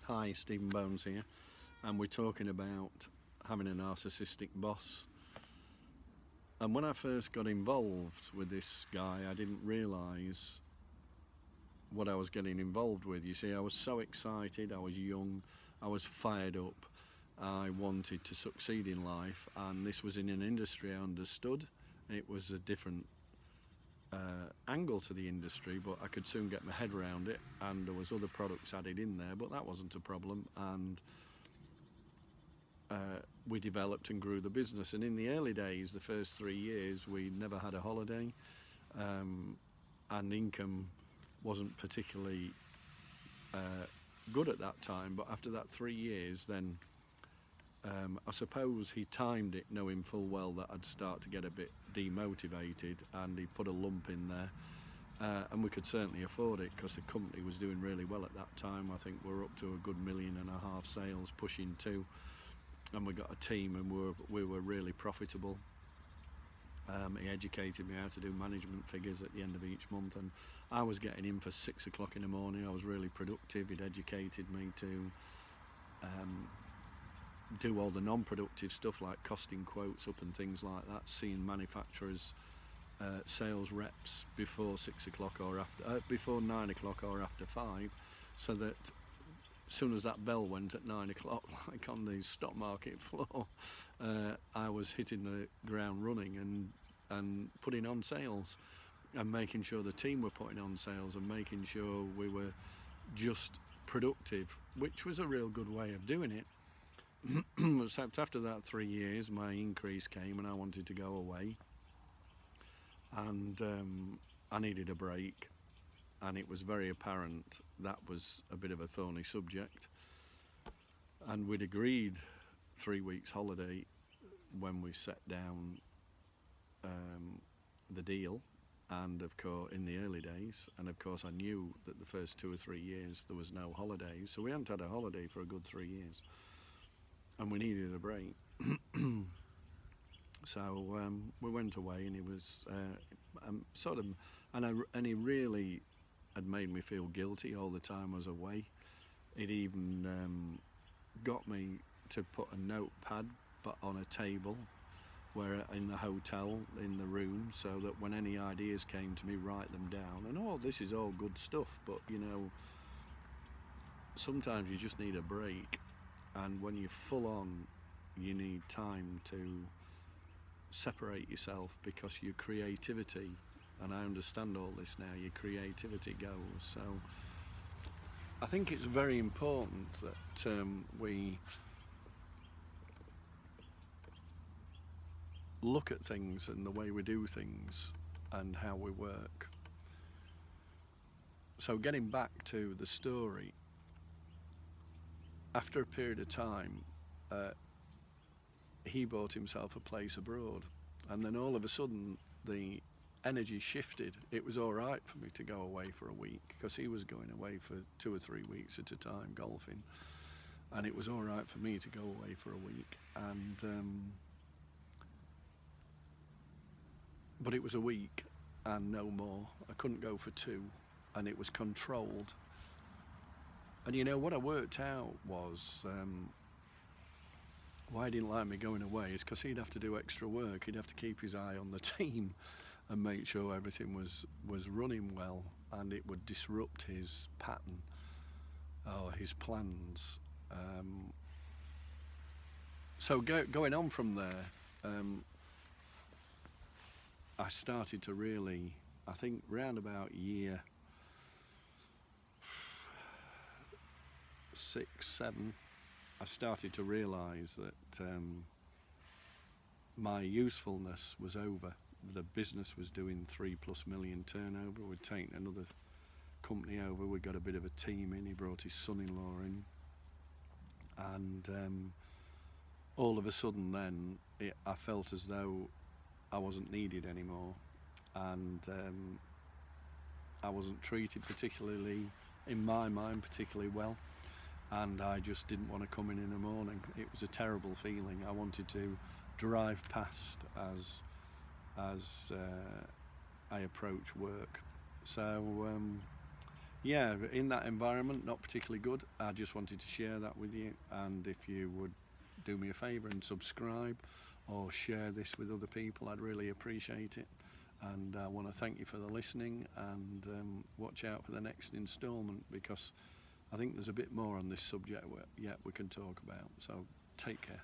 Hi, Stephen Bones here, and we're talking about having a narcissistic boss. And when I first got involved with this guy, I didn't realise what I was getting involved with. You see, I was so excited, I was young, I was fired up, I wanted to succeed in life, and this was in an industry I understood. It was a different angle to the industry, but I could soon get my head around it, and there was other products added in there, but that wasn't a problem. And we developed and grew the business. And in the early days, the first 3 years, we never had a holiday, and income wasn't particularly good at that time. But after that 3 years, then I suppose he timed it, knowing full well that I'd start to get a bit demotivated, and he put a lump in there, and we could certainly afford it because the company was doing really well at that time. I think we're up to a good 1.5 million sales, pushing 2, and we got a team, and we were really profitable. He educated me how to do management figures at the end of each month, and I was getting in for 6 o'clock in the morning. I was really productive. He'd educated me to do all the non-productive stuff like costing quotes up and things like that, seeing manufacturers, sales reps before 6 o'clock or after, before 9 o'clock or after 5, so that as soon as that bell went at 9 o'clock, like on the stock market floor, I was hitting the ground running and putting on sales, and making sure the team were putting on sales, and making sure we were just productive, which was a real good way of doing it. Except after that 3 years, my increase came, and I wanted to go away, and I needed a break, and it was very apparent that was a bit of a thorny subject. And we'd agreed 3 weeks holiday when we set down the deal, and of course in the early days, and of course I knew that the first 2 or 3 years there was no holidays, so we hadn't had a holiday for a good 3 years, and we needed a break. So we went away, and he was sort of, and he really had made me feel guilty all the time I was away. It even got me to put a notepad but on a table where in the hotel, in the room, so that when any ideas came to me, write them down. And this is all good stuff, but you know, sometimes you just need a break, and when you're full on, you need time to separate yourself, because your creativity, and I understand all this now, your creativity goes. So I think it's very important that we look at things and the way we do things and how we work. So getting back to the story, after a period of time, he bought himself a place abroad, and then all of a sudden the energy shifted. It was all right for me to go away for a week, because he was going away for 2 or 3 weeks at a time golfing, and it was all right for me to go away for a week. And but it was a week and no more. I couldn't go for 2, and it was controlled. And you know what I worked out was why he didn't like me going away is because he'd have to do extra work. He'd have to keep his eye on the team and make sure everything was running well, and it would disrupt his pattern or his plans. So going on from there, I started to really, I think round about year 6, 7, I started to realise that my usefulness was over. The business was doing 3+ million turnover. We'd taken another company over. We got a bit of a team in. He brought his son-in-law in, and all of a sudden, then I felt as though I wasn't needed anymore, and I wasn't treated particularly, in my mind, particularly well. And I just didn't want to come in the morning. It was a terrible feeling. I wanted to drive past as I approach work. So yeah, in that environment, not particularly good. I just wanted to share that with you, and if you would do me a favour and subscribe or share this with other people, I'd really appreciate it. And I want to thank you for the listening, and watch out for the next instalment, because I think there's a bit more on this subject yet we can talk about. So take care.